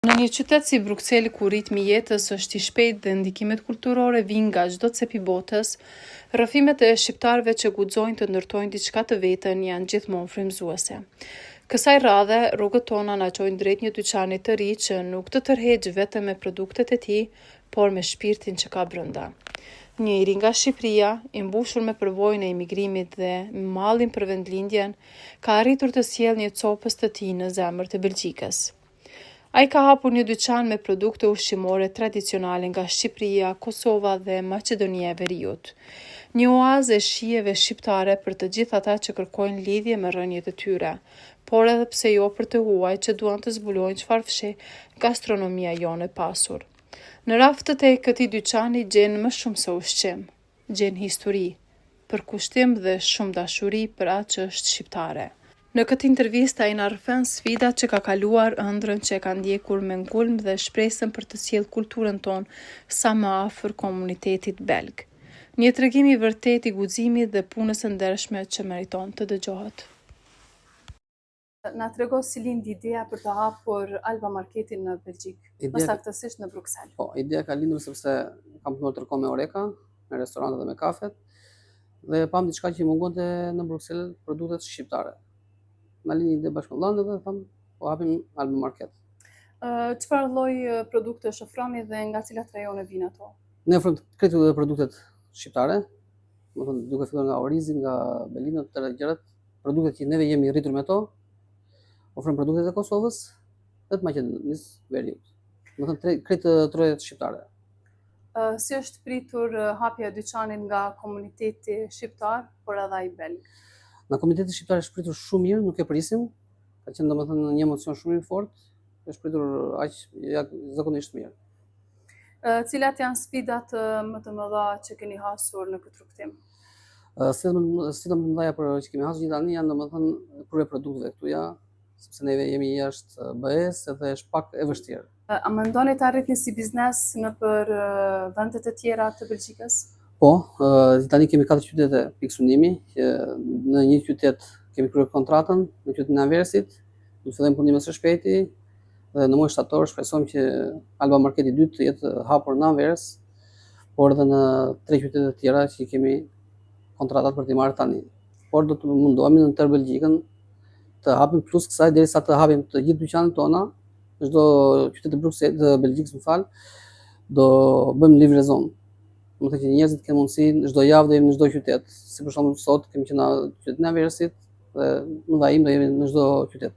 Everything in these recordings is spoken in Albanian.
Në një qytet si Brukseli, ku ritmi i jetës është i shpejtë dhe ndikimet kulturore vijnë nga çdo cep i botës, rrëfimet e shqiptarëve që guxojnë të ndërtojnë diçka të vetën janë gjithmonë frymëzuese. Kësaj radhe, rrugët tona na çojnë drejt një dyqani të ri që nuk të tërheq vetëm me produktet e tij, por me shpirtin që ka brenda. Një i ri nga Shqipëria, i mbushur me përvojën e imigrimit dhe mallin për vendlindjen, ka arritur të sjellë një copës të tij në zemër të Belgjikës. Ai ka hapur një dyqan me produkte ushqimore tradicionale nga Shqipëria, Kosova dhe Maqedonia e Veriut. Një oazë e shijeve shqiptare për të gjithë ata që kërkojnë lidhje me rrënjet e tyre, por edhe pse jo për të huaj që duan të zbulojnë çfarë fshi gastronomia jonë e pasur. Në raftët e këtij dyqani gjen më shumë se ushqim, gjen histori, përkushtim dhe shumë dashuri për atë që është shqiptare. Në këtë intervistë ai na rrëfen sfidat që ka kaluar, ëndrrën që e ka ndjekur me ngulm dhe shpresën për të sjellë kulturën tonë sa më afër komunitetit belg. Një tregim i vërtet i guximit dhe punës së ndershme që meriton të dëgjohet. Na trego si lindi ideja për të hapur Alba Marketin në Belgjik, më saktësisht në Bruksel. Po, ideja ka lindur sepse kam punuar tërkohë me Oreka, me restorantet dhe me kafet, dhe pam diçka që i mungonte në Bruksel, produktet shqiptare. Na lini ide bashkë me vllain dhe tham, po hapim Alba Market. Çfarë lloj produktesh ofroni dhe nga cilat rajone vijnë ato? Ne ofrojmë kretu dhe produktet shqiptare, do të thonë duke filluar nga orizi, nga belina, të tëra gjërat, produktet që neve jemi rritur me to. Ofrojmë produktet e Kosovës dhe të Maqedonisë Veriut. Do të thonë kretë trojet shqiptare. Si është pritur hapja e dyqanit nga komuniteti shqiptar, por edhe ai belg? Nga komuniteti shqiptar është pritur shumë mirë, nuk e prisim. Ka qenë domethënë një emocion shumë i fortë, është pritur aq zakonisht mirë. Cilat janë sfidat më të mëdha që keni hasur në këtë rrugtim? Sfidat më të mëdha që kemi hasur gjithtani janë domethënë prodhja e produkteve këtuja, sepse neve jemi jashtë BE-s edhe është pak e vështirë. A mendoni të arritni si biznes nëpër vendet e tjera të Belgjikës? Po, tani kemi 4 qytete pikësundimi, që në një qytet kemi kryer kontratën, në qytetin e Anversit, do të fillojmë punimin së shpejti, dhe në muaj shtator shpresojmë që Alba Marketi i dytë të jetë hapur në Anvers, por edhe në 3 qytete të tjera që kemi kontratat për t'i marrë tani. Por do të mundohemi në tërë Belgjikën të hapim plus kësaj derisa të hapim të gjithë dyqanet tona, në çdo qytet të Belgjikës, do bëjmë livraison. Do të thotë që njerëzit kanë mundësi çdo javë do jemi në çdo qytet. Si për shembull sot kemi qenë në qytetin e Anversit dhe në vajim do jemi në çdo qytet.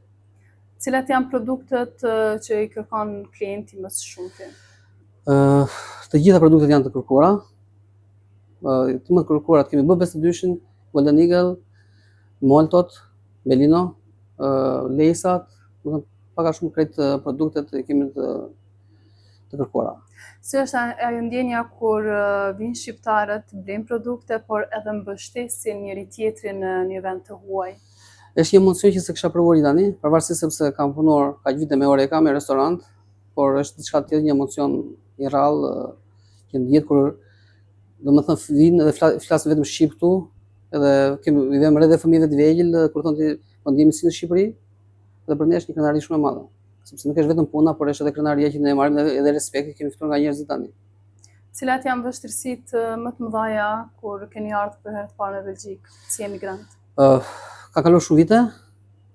Cilat janë produktet që i kërkon klienti më së shumti? Të gjitha produktet janë të kërkuara. Të më kërkuarat kemi B52-shin, Golden Eagle, Moltot, Belino, Lejsat, do të thonë pak a shumë krejt produktet kemi të kërkuara. Si është ajo ndjenja kur vinë shqiptarët, blejnë produkte, por edhe mbështesin njëri tjetrin në një vend të huaj? Është një emocion që se kisha provuar tani, pavarësisht sepse kam punuar kaq vite me Oreka, me restorant, por është diçka tjetër, një emocion i rrallë që ndjet kur domethënë vinë dhe flasin vetëm shqip këtu, edhe i vëmë re dhe fëmijëve të vegjël kur thonë ti po ndjehemi si në Shqipëri, dhe për ne është një kënaqëri shumë e madhe. Sepse nuk është vetëm puna, por është edhe krenaria që ne marrim edhe respekti që kemi fituar nga njerëzit tani. Cilat janë vështirësitë më të mëdha kur keni ardhur për herë të parë në Belgjik si emigrant? Ka kaluar shumë vite,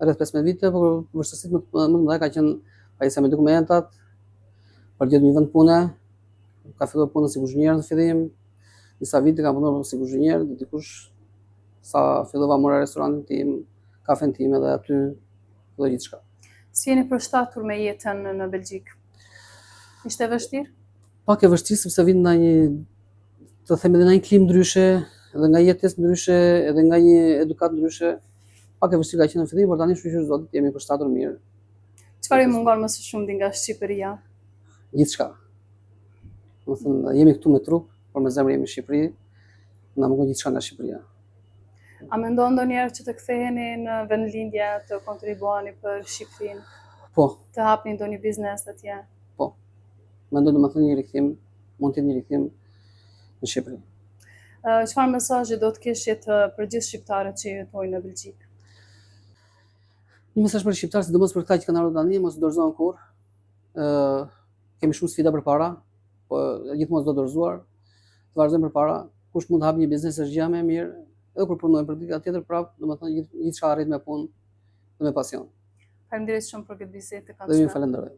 rreth 15 vite, por vështirësitë më të mëdha ka qenë pajisja me dokumentat, për gjetur një vend pune. Ka filluar punën si kuzhinier në fillim, disa vite kam punuar si kuzhinier, dhe dikush sa fillova mora restorantin tim, kafen tim edhe aty filloi gjithçka. Si jeni përshtatur me jetën në Belgjik? Ishte vështirë? Pak e vështirë sepse vjen nga një klimë ndryshe, edhe nga jetesë ndryshe, edhe nga një edukat ndryshe. Pak e vështirë ka qenë në fillim, por tani shkruaj zotit jemi përshtatur mirë. Çfarë i mungon më së shumti nga Shqipëria? Gjithçka. Do të thënë jemi këtu me trup, por me zemër jemi në Shqipëri. Na mungon gjithçka nga Shqipëria. A mendon ndonjëherë që të ktheheni në vendlindje të kontribuani për Shqipërinë? Po. Të hapni ndonjë biznes atje? Po. Mendoj domethënë një rikthim, mund të jetë një rikthim në Shqipëri. Çfarë mesazhi do të kishit për gjithë shqiptarët që jetojnë në Belgjik? Një mesazh për shqiptarët, sidomos për këta që kanë ardhur tani, mos dorëzohen kurrë, Kemi shumë sfida përpara, po gjithmonë s'do dorëzuar. Të vazhdojmë përpara. Kush mund të hapë një biznes është gjë më e mirë, edhe kur punojmë për diçka tjetër prapë, domethënë gjithçka arrit me punë dhe me pasion. Faleminderit shumë për këtë bisedë të Dhe ju këndshme. falenderoj.